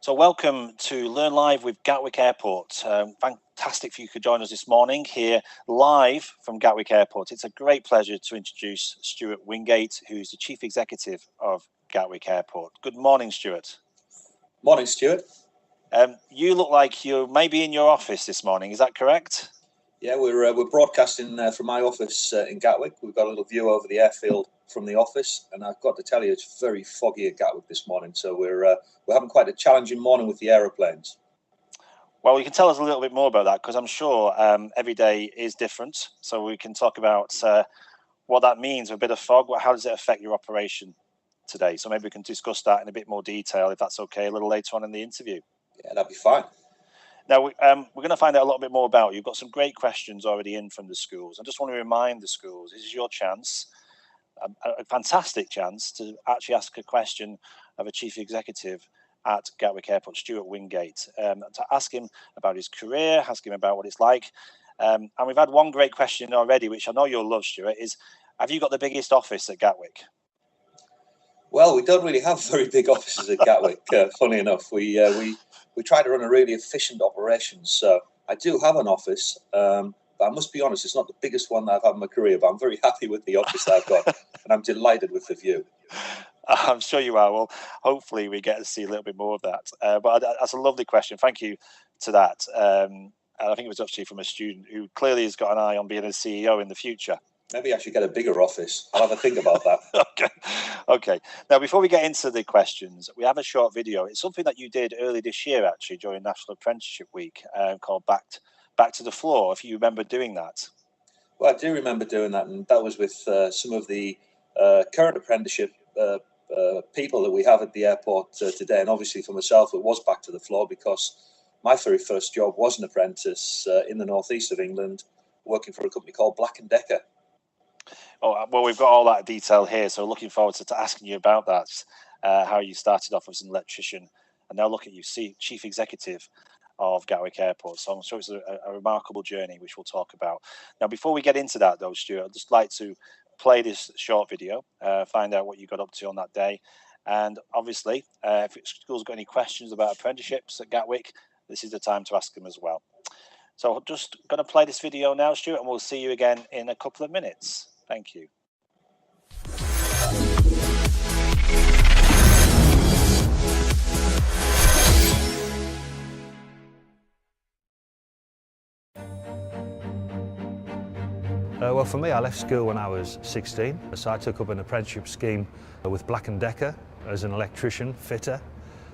So welcome to Learn Live with Gatwick Airport. Fantastic for you to join us this morning here live from Gatwick Airport. It's a great pleasure to introduce Stewart Wingate, who's the Chief Executive of Gatwick Airport. Good morning, Stewart. Morning, Stuart. You look like you're maybe in your office this morning, is that correct? Yeah, we're broadcasting from my office in Gatwick. We've got a little view over the airfield from the office, and I've got to tell you, it's very foggy at Gatwick this morning. So we're having quite a challenging morning with the aeroplanes. Well, you can tell us a little bit more about that, because I'm sure every day is different. So we can talk about what that means, a bit of fog. How does it affect your operation today? So maybe we can discuss that in a bit more detail, if that's okay, a little later on in the interview. Yeah, that'd be fine. Now, we're going to find out a little bit more about you. You've got some great questions already in from the schools. I just want to remind the schools, this is your chance, a fantastic chance to actually ask a question of a chief executive at Gatwick Airport, Stewart Wingate, to ask him about his career, ask him about what it's like. And we've had one great question already, which I know you'll love, Stewart, is, have you got the biggest office at Gatwick? Well, we don't really have very big offices at Gatwick, funny enough. We try to run a really efficient operation. So I do have an office, but I must be honest, it's not the biggest one that I've had in my career, but I'm very happy with the office that I've got, and I'm delighted with the view. I'm sure you are. Well, hopefully we get to see a little bit more of that. But that's a lovely question. Thank you to that. And I think it was actually from a student who clearly has got an eye on being a CEO in the future. Maybe I should get a bigger office. I'll have a think about that. Okay. Now, before we get into the questions, we have a short video. It's something that you did early this year, actually, during National Apprenticeship Week, called Back to the Floor, if you remember doing that. Well, I do remember doing that, and that was with some of the current apprenticeship people that we have at the airport today. And obviously for myself, it was Back to the Floor, because my very first job was an apprentice in the northeast of England, working for a company called Black & Decker. Oh, well, we've got all that detail here, so looking forward to asking you about that, how you started off as an electrician, and now look at you, Chief Executive of Gatwick Airport. So I'm sure it's a remarkable journey, which we'll talk about. Now, before we get into that, though, Stuart, I'd just like to play this short video, find out what you got up to on that day. And obviously, if schools got any questions about apprenticeships at Gatwick, this is the time to ask them as well. So I'm just going to play this video now, Stuart, and we'll see you again in a couple of minutes. Thank you. Well, for me, I left school when I was 16, so I took up an apprenticeship scheme with Black & Decker as an electrician, fitter.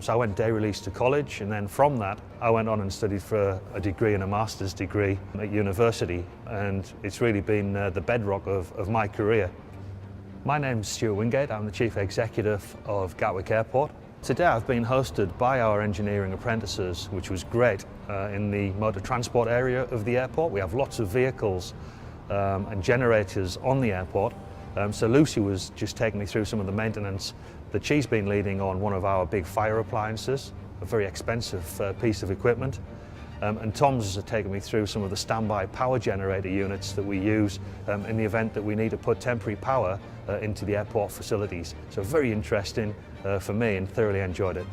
So I went day release to college, and then from that I went on and studied for a degree and a master's degree at university, and it's really been the bedrock of my career. My name's Stewart Wingate. I'm the Chief Executive of Gatwick Airport. Today I've been hosted by our engineering apprentices, which was great, in the motor transport area of the airport. We have lots of vehicles and generators on the airport. So Lucy was just taking me through some of the maintenance that she's been leading on one of our big fire appliances, a very expensive piece of equipment. And Tom's taken me through some of the standby power generator units that we use in the event that we need to put temporary power into the airport facilities. So very interesting for me, and thoroughly enjoyed it.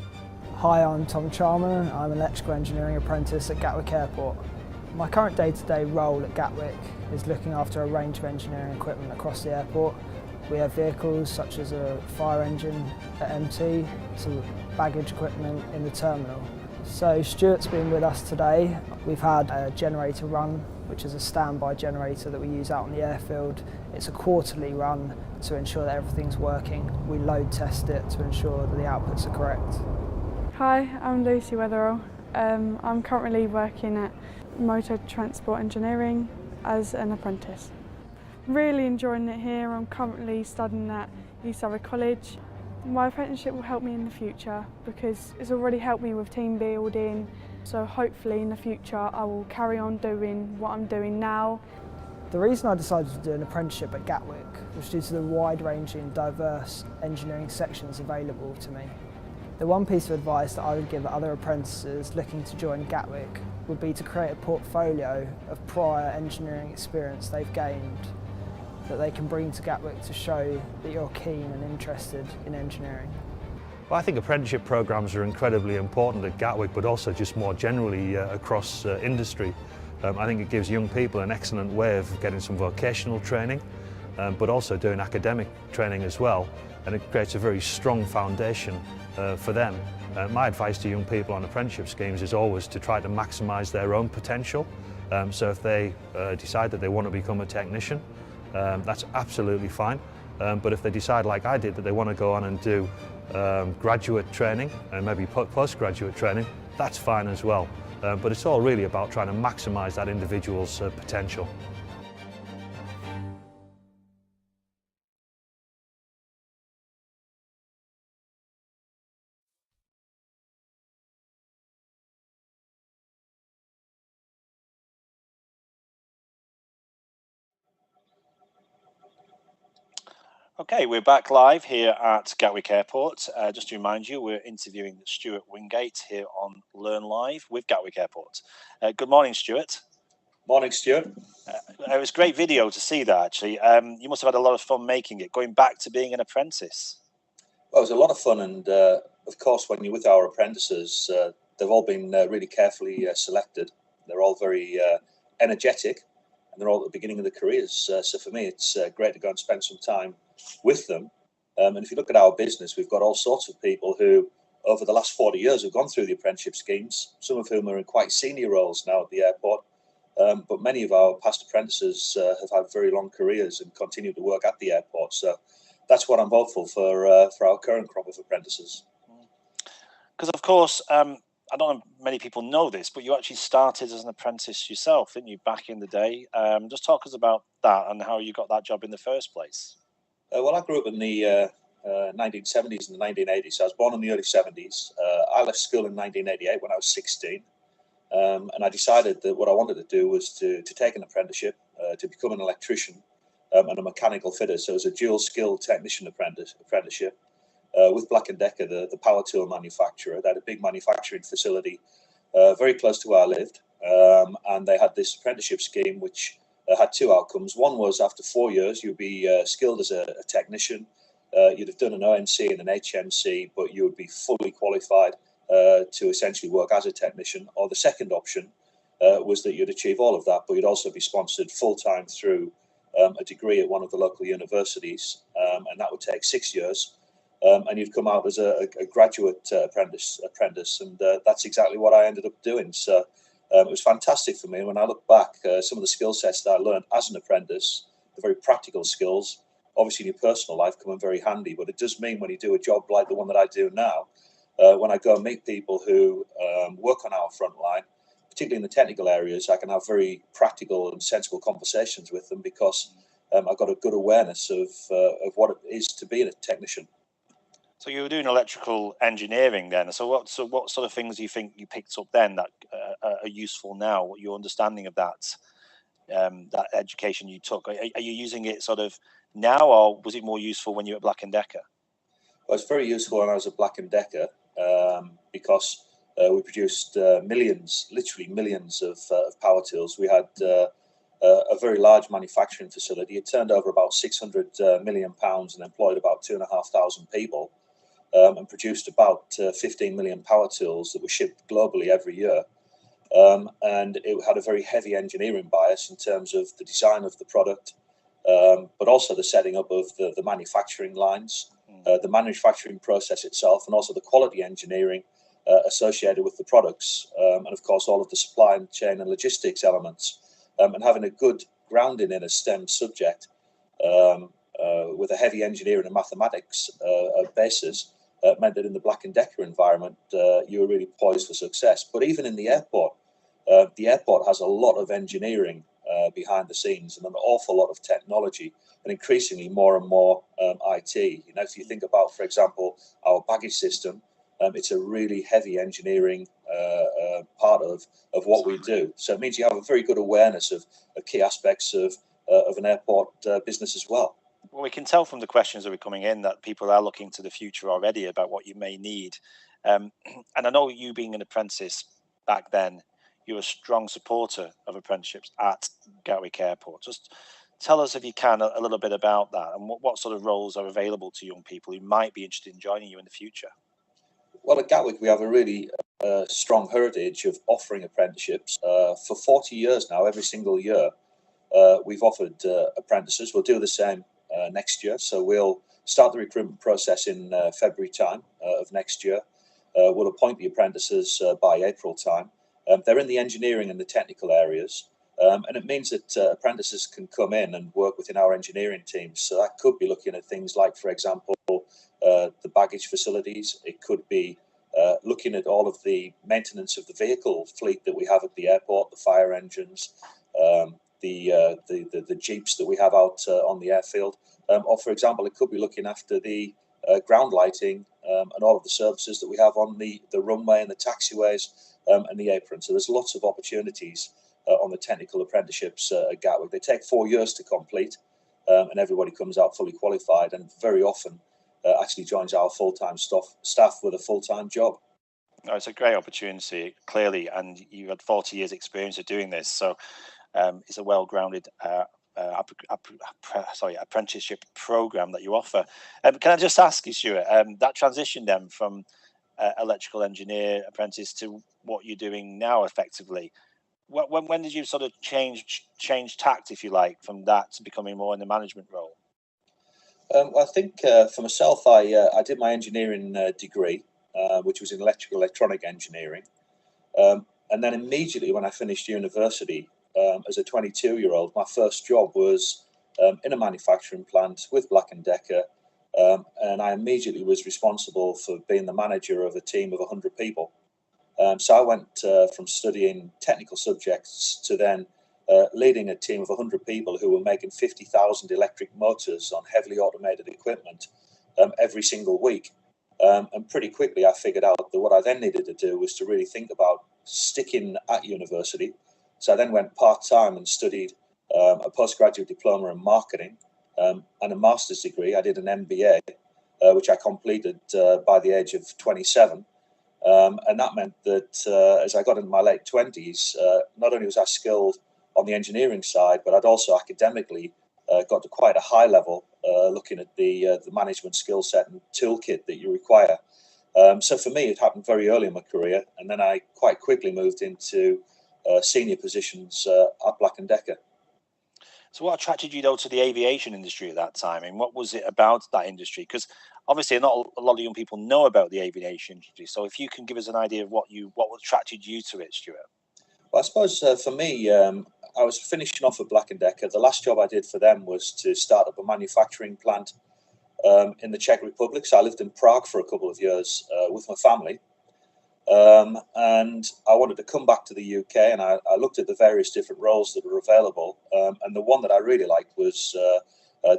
Hi, I'm Tom Charman. I'm an electrical engineering apprentice at Gatwick Airport. My current day-to-day role at Gatwick is looking after a range of engineering equipment across the airport. We have vehicles such as a fire engine at MT, some baggage equipment in the terminal. So Stuart's been with us today. We've had a generator run, which is a standby generator that we use out on the airfield. It's a quarterly run to ensure that everything's working. We load test it to ensure that the outputs are correct. Hi, I'm Lucy Weatherall. I'm currently working at Motor Transport Engineering as an apprentice. Really enjoying it here. I'm currently studying at East Surrey College. My apprenticeship will help me in the future because it's already helped me with team building, so hopefully in the future I will carry on doing what I'm doing now. The reason I decided to do an apprenticeship at Gatwick was due to the wide-ranging, diverse engineering sections available to me. The one piece of advice that I would give other apprentices looking to join Gatwick would be to create a portfolio of prior engineering experience they've gained that they can bring to Gatwick to show that you're keen and interested in engineering. Well, I think apprenticeship programs are incredibly important at Gatwick, but also just more generally across industry. I think it gives young people an excellent way of getting some vocational training, but also doing academic training as well, and it creates a very strong foundation for them. My advice to young people on apprenticeship schemes is always to try to maximise their own potential. So if they decide that they want to become a technician, that's absolutely fine. But if they decide, like I did, that they want to go on and do graduate training and maybe postgraduate training, that's fine as well. But it's all really about trying to maximise that individual's potential. Okay, we're back live here at Gatwick Airport. Just to remind you, we're interviewing Stewart Wingate here on Learn Live with Gatwick Airport. Good morning, Stewart. Morning, Stuart. It was a great video to see that, actually. You must have had a lot of fun making it, going back to being an apprentice. Well, it was a lot of fun, and of course, when you're with our apprentices, they've all been really carefully selected. They're all very energetic, and they're all at the beginning of their careers. So for me, it's great to go and spend some time with them. And if you look at our business, we've got all sorts of people who, over the last 40 years, have gone through the apprenticeship schemes, some of whom are in quite senior roles now at the airport. But many of our past apprentices have had very long careers and continue to work at the airport. So that's what I'm hopeful for our current crop of apprentices. Because, of course, I don't know if many people know this, but you actually started as an apprentice yourself, didn't you, back in the day? Just talk us about that and how you got that job in the first place. Well, I grew up in the 1970s and the 1980s. So I was born in the early 70s. I left school in 1988 when I was 16. And I decided that what I wanted to do was to take an apprenticeship, to become an electrician and a mechanical fitter. So it was a dual skill technician apprenticeship with Black & Decker, the power tool manufacturer. They had a big manufacturing facility very close to where I lived. And they had this apprenticeship scheme which had two outcomes. One was after 4 years, you'd be skilled as a technician. You'd have done an ONC and an HMC, but you would be fully qualified to essentially work as a technician. Or the second option was that you'd achieve all of that, but you'd also be sponsored full-time through a degree at one of the local universities, and that would take 6 years. And you'd come out as a graduate apprentice, and that's exactly what I ended up doing. So it was fantastic for me. And when I look back, some of the skill sets that I learned as an apprentice, the very practical skills, obviously in your personal life come in very handy, but it does mean when you do a job like the one that I do now, when I go and meet people who work on our front line, particularly in the technical areas, I can have very practical and sensible conversations with them because I've got a good awareness of what it is to be a technician. So you were doing electrical engineering then. So what sort of things do you think you picked up then that are useful now? What your understanding of that education you took? Are you using it sort of now, or was it more useful when you were at Black & Decker? Well, it's very useful when I was at Black & Decker because we produced millions, literally millions of power tools. We had a very large manufacturing facility. It turned over about £600 million and employed about 2,500 people. And produced about 15 million power tools that were shipped globally every year. And it had a very heavy engineering bias in terms of the design of the product, but also the setting up of the manufacturing lines, the manufacturing process itself, and also the quality engineering associated with the products, and of course all of the supply chain and logistics elements. And having a good grounding in a STEM subject with a heavy engineering and mathematics basis meant that in the Black & Decker environment, you were really poised for success. But even in the airport has a lot of engineering behind the scenes and an awful lot of technology, and increasingly more and more IT. You know, if you think about, for example, our baggage system, it's a really heavy engineering part of what we do. So it means you have a very good awareness of key aspects of an airport business as well. Well, we can tell from the questions that are coming in that people are looking to the future already about what you may need. And I know you being an apprentice back then, you're a strong supporter of apprenticeships at Gatwick Airport. Just tell us, if you can, a little bit about that and what sort of roles are available to young people who might be interested in joining you in the future. Well, at Gatwick, we have a really strong heritage of offering apprenticeships. For 40 years now, every single year, we've offered apprentices. We'll do the same next year. So we'll start the recruitment process in February time of next year. We'll appoint the apprentices by April time. They're in the engineering and the technical areas. And it means that apprentices can come in and work within our engineering teams. So that could be looking at things like, for example, the baggage facilities. It could be looking at all of the maintenance of the vehicle fleet that we have at the airport, the fire engines, the jeeps that we have out on the airfield. Or, for example, it could be looking after the ground lighting and all of the services that we have on the runway and the taxiways and the apron. So there's lots of opportunities on the technical apprenticeships at Gatwick. They take 4 years to complete, and everybody comes out fully qualified, and very often actually joins our full-time staff with a full-time job. No, it's a great opportunity, clearly, and you've had 40 years experience of doing this, so it's a well-grounded apprenticeship program that you offer. Can I just ask you, Stewart, that transition then from electrical engineer apprentice to what you're doing now effectively, when did you sort of change tact, if you like, from that to becoming more in the management role? Well, I think for myself, I did my engineering degree, which was in electronic engineering. And then immediately when I finished university, as a 22-year-old, my first job was in a manufacturing plant with Black & Decker. And I immediately was responsible for being the manager of a team of 100 people. So I went from studying technical subjects to then leading a team of 100 people who were making 50,000 electric motors on heavily automated equipment every single week. And pretty quickly I figured out that what I then needed to do was to really think about sticking at university. So I then went part-time and studied a postgraduate diploma in marketing and a master's degree. I did an MBA, which I completed by the age of 27. And that meant that as I got into my late 20s, not only was I skilled on the engineering side, but I'd also academically got to quite a high level, looking at the management skill set and toolkit that you require. So for me, it happened very early in my career, and then I quite quickly moved into senior positions at Black & Decker. So what attracted you, though, to the aviation industry at that time? And what was it about that industry? Because obviously not a lot of young people know about the aviation industry. So if you can give us an idea of what attracted you to it, Stewart. Well, I suppose for me, I was finishing off at Black & Decker. The last job I did for them was to start up a manufacturing plant in the Czech Republic. So I lived in Prague for a couple of years with my family. And I wanted to come back to the UK, and I looked at the various different roles that were available. And the one that I really liked was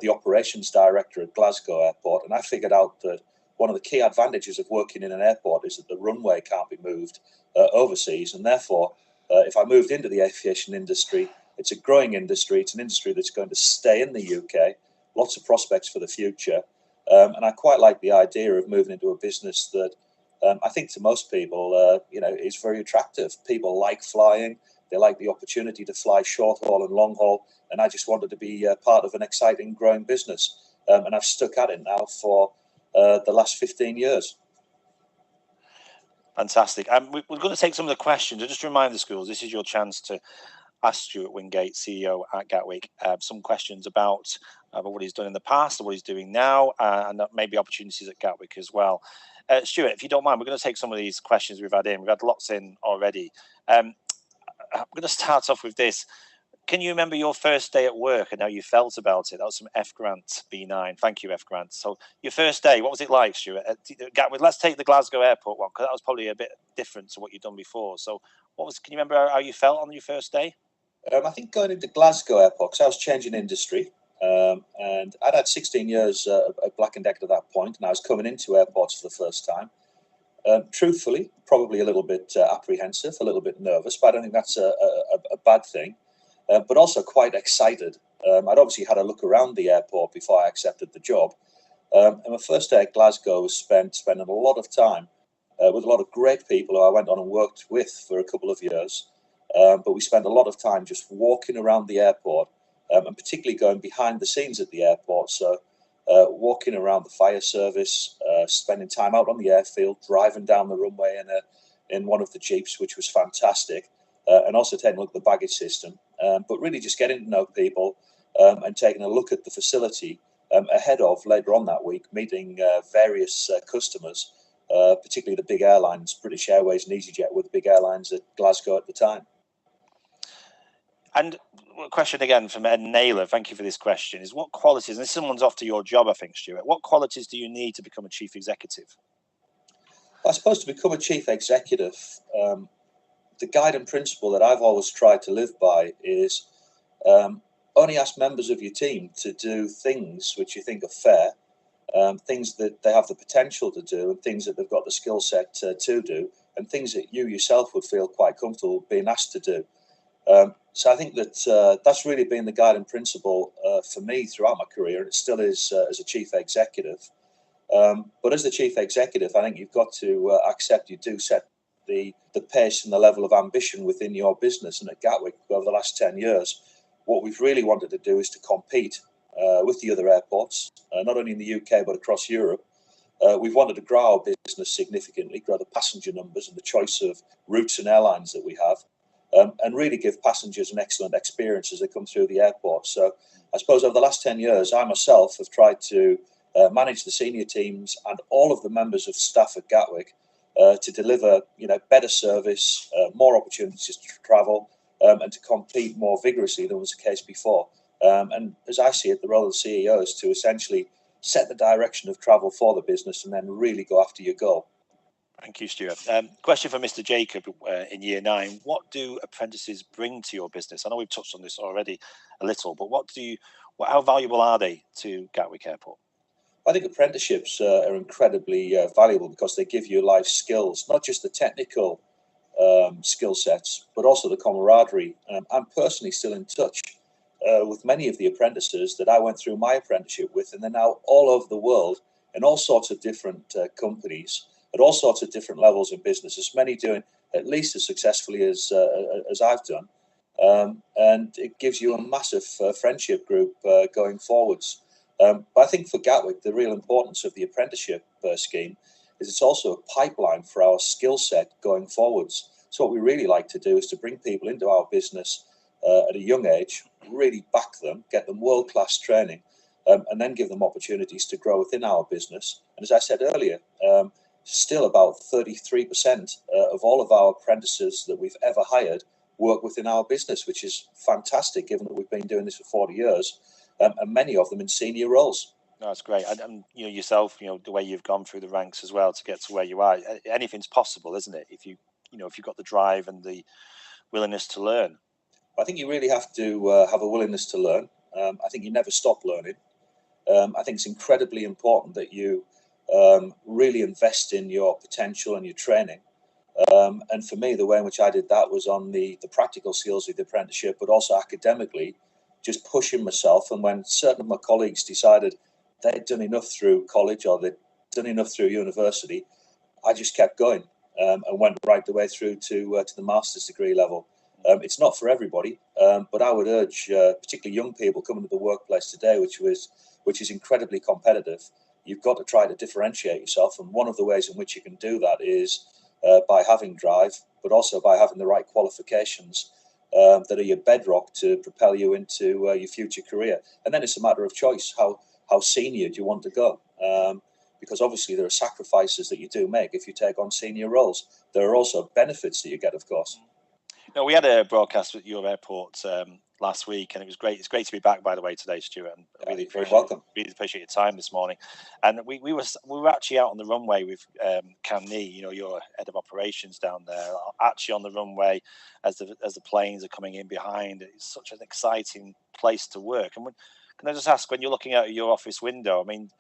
the operations director at Glasgow Airport. And I figured out that one of the key advantages of working in an airport is that the runway can't be moved overseas. And therefore, if I moved into the aviation industry, it's a growing industry. It's an industry that's going to stay in the UK, lots of prospects for the future. And I quite like the idea of moving into a business that I think to most people, is very attractive. People like flying. They like the opportunity to fly short haul and long haul. And I just wanted to be part of an exciting, growing business. And I've stuck at it now for the last 15 years. Fantastic. We're going to take some of the questions. Just to remind the schools, this is your chance to ask Stewart Wingate, CEO at Gatwick, some questions about what he's done in the past and what he's doing now, and maybe opportunities at Gatwick as well. Stewart, if you don't mind, we're going to take some of these questions we've had in. We've had lots in already. I'm going to start off with this. Can you remember your first day at work and how you felt about it? That was from F. Grant, B9. Thank you, F. Grant. So your first day, what was it like, Stewart? Gatwick, let's take the Glasgow Airport one, because that was probably a bit different to what you've done before. So can you remember how you felt on your first day? I think going into Glasgow Airport, because I was changing industry, and I'd had 16 years at Black & Decker at that point, and I was coming into airports for the first time. Truthfully, probably a little bit apprehensive, a little bit nervous, but I don't think that's a bad thing. But also quite excited. I'd obviously had a look around the airport before I accepted the job. And my first day at Glasgow was spending a lot of time with a lot of great people who I went on and worked with for a couple of years. But we spent a lot of time just walking around the airport, and particularly going behind the scenes at the airport. So walking around the fire service, spending time out on the airfield, driving down the runway in one of the Jeeps, which was fantastic, and also taking a look at the baggage system. But really just getting to know people and taking a look at the facility ahead of later on that week, meeting various customers, particularly the big airlines. British Airways and EasyJet were the big airlines at Glasgow at the time. And a question again from Ed Naylor, thank you for this question, is what qualities, and this someone's off to your job, I think, Stuart, what qualities do you need to become a chief executive? I suppose to become a chief executive, the guiding principle that I've always tried to live by is only ask members of your team to do things which you think are fair, things that they have the potential to do, and things that they've got the skill set to do, and things that you yourself would feel quite comfortable being asked to do. So I think that that's really been the guiding principle for me throughout my career, and it still is as a chief executive. But as the chief executive, I think you've got to accept you do set the pace and the level of ambition within your business. And at Gatwick, over the last 10 years, what we've really wanted to do is to compete with the other airports, not only in the UK, but across Europe. We've wanted to grow our business significantly, grow the passenger numbers and the choice of routes and airlines that we have. And really give passengers an excellent experience as they come through the airport. So I suppose over the last 10 years, I myself have tried to manage the senior teams and all of the members of staff at Gatwick to deliver, better service, more opportunities to travel, and to compete more vigorously than was the case before. And as I see it, the role of the CEO is to essentially set the direction of travel for the business and then really go after your goal. Thank you, Stuart. Question for Mr. Jacob in year 9. What do apprentices bring to your business? I know we've touched on this already a little, but how valuable are they to Gatwick Airport? I think apprenticeships are incredibly valuable because they give you life skills, not just the technical skill sets, but also the camaraderie. I'm personally still in touch with many of the apprentices that I went through my apprenticeship with, and they're now all over the world in all sorts of different companies, at all sorts of different levels of businesses, many doing at least as successfully as I've done. And it gives you a massive friendship group going forwards. But I think for Gatwick, the real importance of the apprenticeship scheme is it's also a pipeline for our skill set going forwards. So what we really like to do is to bring people into our business at a young age, really back them, get them world-class training, and then give them opportunities to grow within our business. And as I said earlier, still about 33% of all of our apprentices that we've ever hired work within our business, which is fantastic given that we've been doing this for 40 years, and many of them in senior roles. No, that's great. And yourself, the way you've gone through the ranks as well to get to where you are, anything's possible, isn't it? If you've got the drive and the willingness to learn. I think you really have to have a willingness to learn. I think you never stop learning. I think it's incredibly important that you really invest in your potential and your training. And for me, the way in which I did that was on the practical skills of the apprenticeship, but also academically, just pushing myself. And when certain of my colleagues decided they'd done enough through college or they'd done enough through university, I just kept going and went right the way through to the master's degree level. It's not for everybody, but I would urge, particularly young people coming to the workplace today, which is incredibly competitive. You've got to try to differentiate yourself, and one of the ways in which you can do that is by having drive, but also by having the right qualifications that are your bedrock to propel you into your future career. And then it's a matter of choice. How senior do you want to go? Because obviously there are sacrifices that you do make if you take on senior roles. There are also benefits that you get, of course. No, we had a broadcast at your airport last week, and it was great. It's great to be back, by the way, today, Stuart. And really appreciate your time this morning. And we were actually out on the runway with Cam Nee, your head of operations down there, actually on the runway as the planes are coming in behind. It's such an exciting place to work. And can I just ask, when you're looking out your office window, I mean,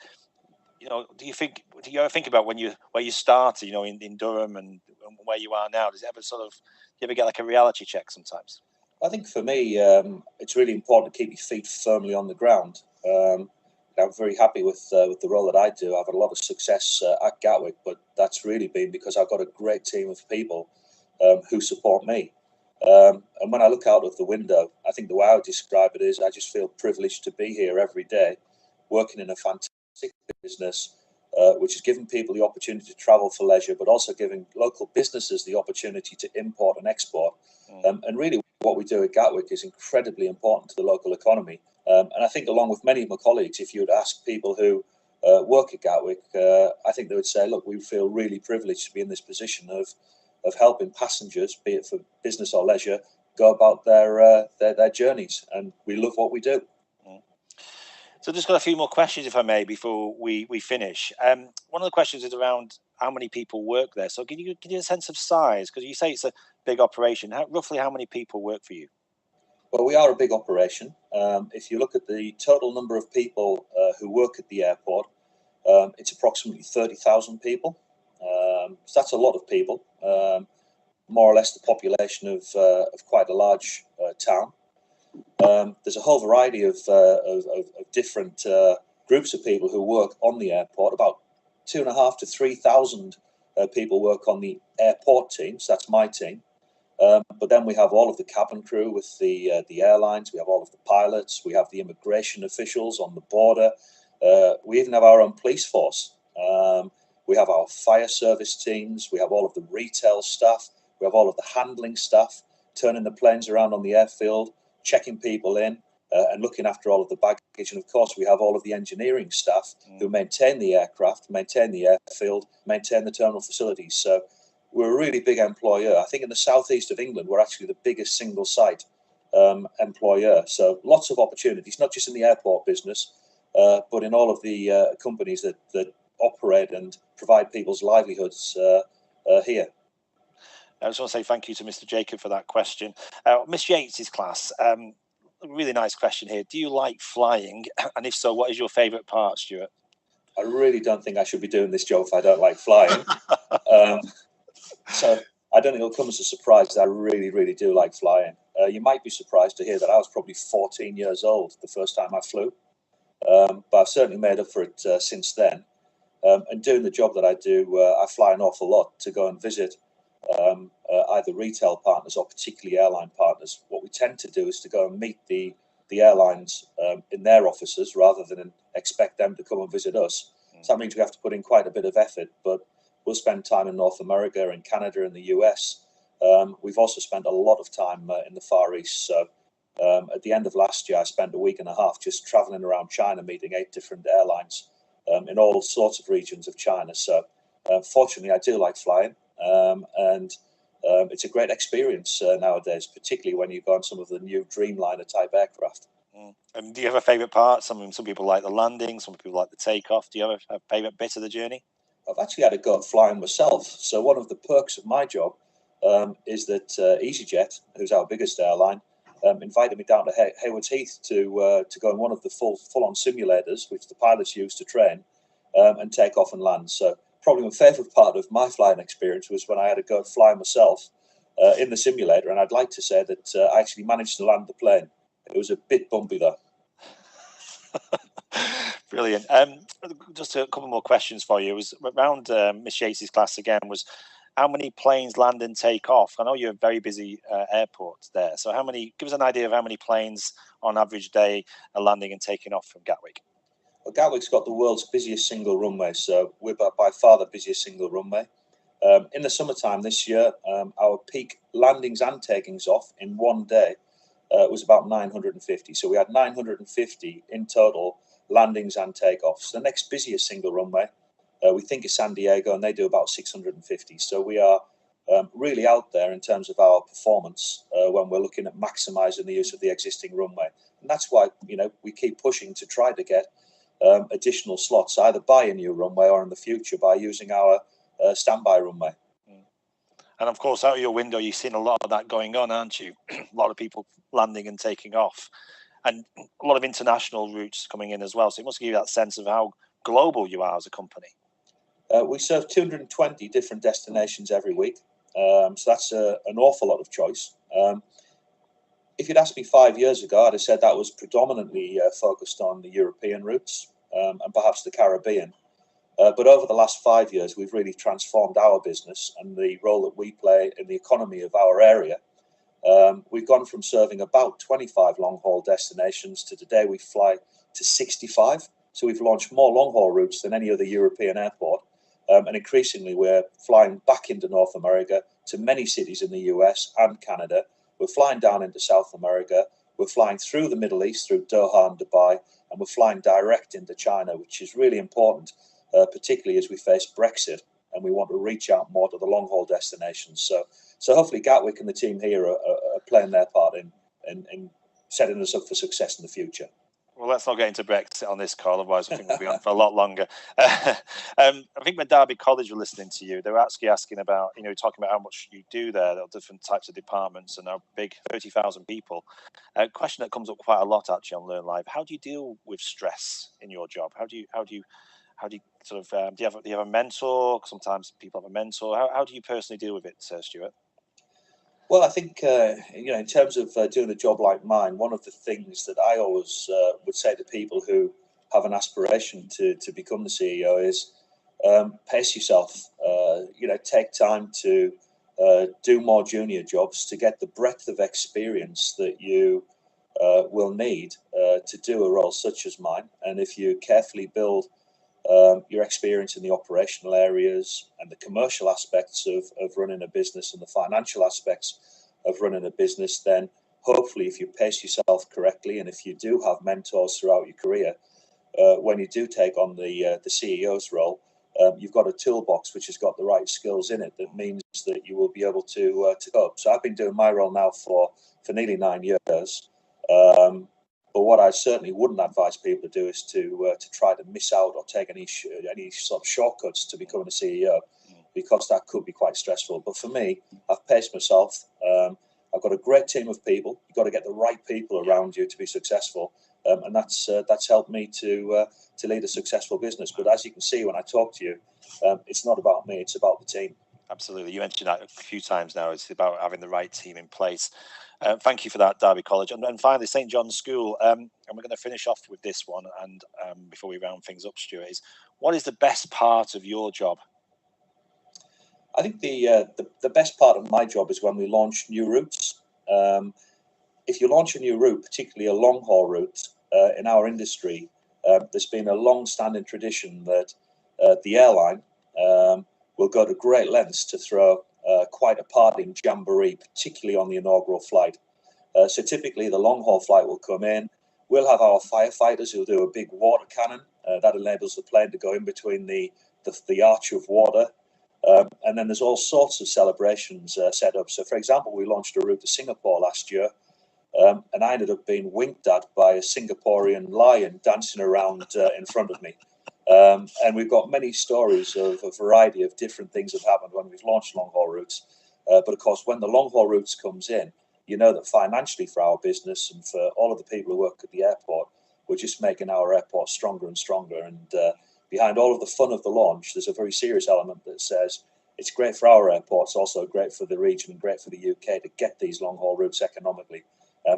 do you ever think about where you started, in Durham and where you are now? Does it ever do you ever get like a reality check sometimes? I think for me, it's really important to keep your feet firmly on the ground. I'm very happy with the role that I do. I've had a lot of success at Gatwick, but that's really been because I've got a great team of people who support me. And when I look out of the window, I think the way I would describe it is I just feel privileged to be here every day, working in a fantastic business, which is giving people the opportunity to travel for leisure, but also giving local businesses the opportunity to import and export. And really what we do at Gatwick is incredibly important to the local economy. And I think along with many of my colleagues, if you would ask people who work at Gatwick, I think they would say, look, we feel really privileged to be in this position of helping passengers, be it for business or leisure, go about their journeys. And we love what we do. So just got a few more questions, if I may, before we finish. One of the questions is around how many people work there. So can you give you a sense of size? Because you say it's a big operation. Roughly how many people work for you? Well, we are a big operation. If you look at the total number of people who work at the airport, it's approximately 30,000 people. So that's a lot of people, more or less the population of quite a large town. There's a whole variety of different groups of people who work on the airport. About 2,500 to 3,000 people work on the airport team. So that's my team. But then we have all of the cabin crew with the airlines. We have all of the pilots. We have the immigration officials on the border. We even have our own police force. We have our fire service teams. We have all of the retail staff. We have all of the handling staff, turning the planes around on the airfield, checking people in, and looking after all of the baggage. And of course, we have all of the engineering staff who maintain the aircraft, maintain the airfield, maintain the terminal facilities. So we're a really big employer. I think in the southeast of England, we're actually the biggest single site employer. So lots of opportunities, not just in the airport business, but in all of the companies that operate and provide people's livelihoods here. I just want to say thank you to Mr. Jacob for that question. Miss Yates's class, really nice question here. Do you like flying? And if so, what is your favourite part, Stuart? I really don't think I should be doing this job if I don't like flying. So I don't think it'll come as a surprise that I really, really do like flying. You might be surprised to hear that I was probably 14 years old the first time I flew. But I've certainly made up for it since then. And doing the job that I do, I fly an awful lot to go and visit either retail partners or particularly airline partners. What we tend to do is to go and meet the airlines in their offices rather than expect them to come and visit us. So that means we have to put in quite a bit of effort, but we'll spend time in North America, in Canada, in the US. We've also spent a lot of time in the Far East. So at the end of last year, I spent a week and a half just traveling around China, meeting 8 different airlines in all sorts of regions of China. So fortunately, I do like flying. And it's a great experience nowadays, particularly when you go on some of the new Dreamliner type aircraft. And do you have a favourite part? Some people like the landing, some people like the takeoff. Do you have a favourite bit of the journey? I've actually had a go at flying myself. So one of the perks of my job is that EasyJet, who's our biggest airline, invited me down to Haywards Heath to go on one of the full-on simulators, which the pilots use to train, and take off and land. So probably my favourite part of my flying experience was when I had to go and fly myself in the simulator, and I'd like to say that I actually managed to land the plane. It was a bit bumpy though. Brilliant. Just a couple more questions for you. It was around Miss Yates's class again. Was how many planes land and take off? I know you're a very busy airport there. So give us an idea of how many planes on average day are landing and taking off from Gatwick? Well, Gatwick's got the world's busiest single runway, so we're by far the busiest single runway. In the summertime this year, our peak landings and takings off in one day was about 950. So we had 950 in total landings and takeoffs. The next busiest single runway, we think, is San Diego, and they do about 650. So we are really out there in terms of our performance when we're looking at maximising the use of the existing runway. And that's why, we keep pushing to try to get additional slots, either by a new runway or in the future by using our standby runway. And of course, out of your window, you've seen a lot of that going on, aren't you? A lot of people landing and taking off, and a lot of international routes coming in as well. So it must give you that sense of how global you are as a company. We serve 220 different destinations every week. So that's an awful lot of choice. If you'd asked me 5 years ago, I'd have said that was predominantly focused on the European routes and perhaps the Caribbean. But over the last 5 years, we've really transformed our business and the role that we play in the economy of our area. We've gone from serving about 25 long-haul destinations to today we fly to 65 So we've launched more long-haul routes than any other European airport. And increasingly, we're flying back into North America to many cities in the US and Canada. We're flying down into South America. We're flying through the Middle East, through Doha and Dubai, and we're flying direct into China, which is really important, particularly as we face Brexit and we want to reach out more to the long-haul destinations. So hopefully Gatwick and the team here are playing their part in setting us up for success in the future. Well, let's not get into Brexit on this call, otherwise I think we'll be on for a lot longer. I think when Derby College were listening to you, they were actually asking about, talking about how much you do there, the different types of departments and how big, 30,000 people. A question that comes up quite a lot actually on Learn Live: how do you deal with stress in your job? How do you sort of do you have a mentor? Sometimes people have a mentor. How do you personally deal with it, Stewart? Well, I think, in terms of doing a job like mine, one of the things that I always would say to people who have an aspiration to become the CEO is pace yourself. Take time to do more junior jobs to get the breadth of experience that you will need to do a role such as mine. And if you carefully build your experience in the operational areas and the commercial aspects of running a business and the financial aspects of running a business, then hopefully if you pace yourself correctly and if you do have mentors throughout your career, when you do take on the CEO's role, you've got a toolbox which has got the right skills in it. That means that you will be able to cope. So I've been doing my role now for nearly 9 years. But what I certainly wouldn't advise people to do is to try to miss out or take any sort of shortcuts to becoming a CEO, because that could be quite stressful. But for me, I've paced myself. I've got a great team of people. You've got to get the right people around you to be successful, and that's helped me to lead a successful business. But as you can see when I talk to you, it's not about me; it's about the team. Absolutely. You mentioned that a few times now. It's about having the right team in place. Thank you for that, Derby College. And finally, St. John's School. And we're going to finish off with this one. And before we round things up, Stuart, what is the best part of your job? I think the best part of my job is when we launch new routes. If you launch a new route, particularly a long-haul route, in our industry, there's been a long-standing tradition that the airline will go to great lengths to throw quite a parting jamboree, particularly on the inaugural flight. So typically the long-haul flight will come in. We'll have our firefighters who'll do a big water cannon. That enables the plane to go in between the arch of water. And then there's all sorts of celebrations set up. So, for example, we launched a route to Singapore last year, and I ended up being winked at by a Singaporean lion dancing around in front of me. And we've got many stories of a variety of different things have happened when we've launched long-haul routes. But, of course, when the long-haul routes comes in, you know that financially for our business and for all of the people who work at the airport, we're just making our airport stronger and stronger. And behind all of the fun of the launch, there's a very serious element that says it's great for our airports, also great for the region and great for the UK to get these long-haul routes economically.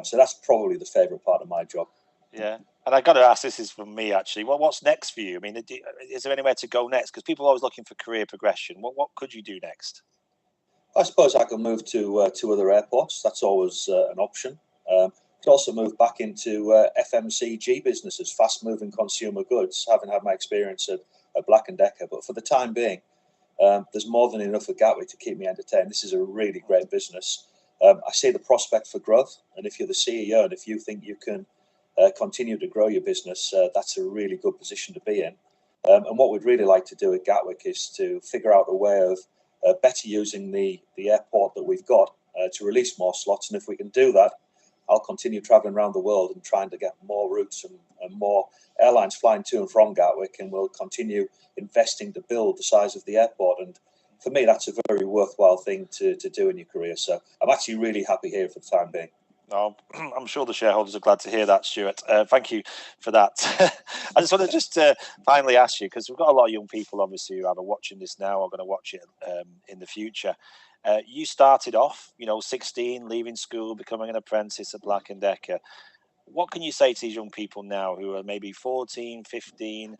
So that's probably the favourite part of my job. Yeah. And I got to ask, this is from me actually, what's next for you? I mean, is there anywhere to go next? Because people are always looking for career progression. What could you do next? I suppose I could move to other airports. That's always an option. Could also move back into FMCG businesses, fast-moving consumer goods, having had my experience at Black & Decker. But for the time being, there's more than enough at Gatwick to keep me entertained. This is a really great business. I see the prospect for growth. And if you're the CEO and if you think you can continue to grow your business, that's a really good position to be in. And what we'd really like to do at Gatwick is to figure out a way of better using the airport that we've got to release more slots. And if we can do that, I'll continue traveling around the world and trying to get more routes and more airlines flying to and from Gatwick, and we'll continue investing to build the size of the airport. And for me, that's a very worthwhile thing to do in your career. So I'm actually really happy here for the time being. Oh, I'm sure the shareholders are glad to hear that, Stuart. Thank you for that. I just want to finally ask you, because we've got a lot of young people, obviously, who are either watching this now or going to watch it in the future. You started off, 16, leaving school, becoming an apprentice at Black & Decker. What can you say to these young people now who are maybe 14, 15,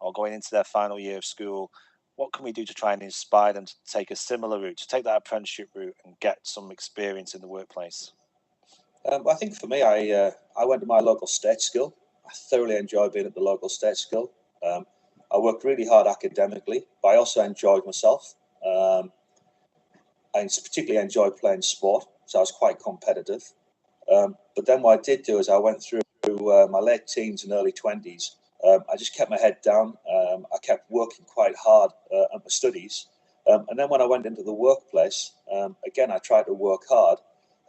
or going into their final year of school? What can we do to try and inspire them to take a similar route, to take that apprenticeship route and get some experience in the workplace? I think for me, I went to my local state school. I thoroughly enjoyed being at the local state school. I worked really hard academically, but I also enjoyed myself. I particularly enjoyed playing sport, so I was quite competitive. But then what I did do is I went through my late teens and early 20s. I just kept my head down. I kept working quite hard at my studies. And then when I went into the workplace, again, I tried to work hard,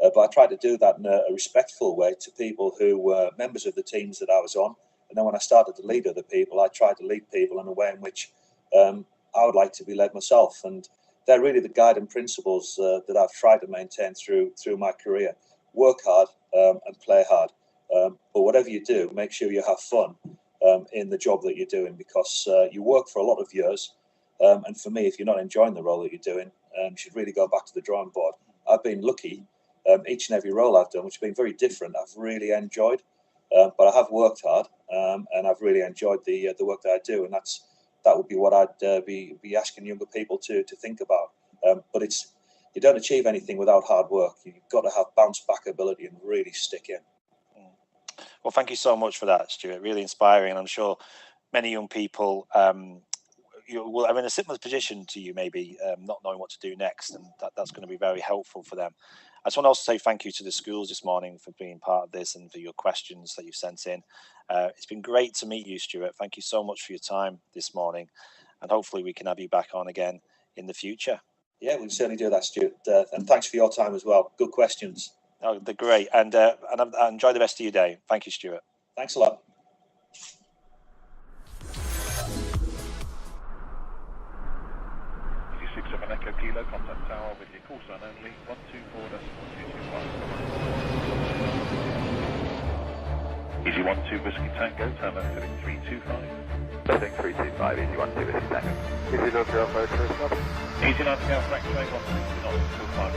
but I tried to do that in a respectful way to people who were members of the teams that I was on. And then when I started to lead other people, I tried to lead people in a way in which I would like to be led myself. And they're really the guiding principles that I've tried to maintain through my career. Work hard and play hard. But whatever you do, make sure you have fun in the job that you're doing, because you work for a lot of years. And for me, if you're not enjoying the role that you're doing, you should really go back to the drawing board. I've been lucky. Each and every role I've done, which has been very different, I've really enjoyed. But I have worked hard, and I've really enjoyed the work that I do. And that would be what I'd be asking younger people to think about. But you don't achieve anything without hard work. You've got to have bounce back ability and really stick in. Well, thank you so much for that, Stewart. Really inspiring. And I'm sure many young people will are in a similar position to you, maybe not knowing what to do next, and that's going to be very helpful for them. I just want to also say thank you to the schools this morning for being part of this and for your questions that you've sent in. It's been great to meet you, Stewart. Thank you so much for your time this morning, and hopefully we can have you back on again in the future. Yeah, we can certainly do that, Stewart. And thanks for your time as well. Good questions. Oh, they're great. And enjoy the rest of your day. Thank you, Stewart. Thanks a lot. Echo Kilo, contact tower with your call sign only, 124.1225. Easy 12 Whiskey Tango, turn left heading 325. Heading 325, easy 12 Whiskey Tango. Easy 90 Alpha, first stop. Easy 90 Alpha, X-ray, 160 knots, 5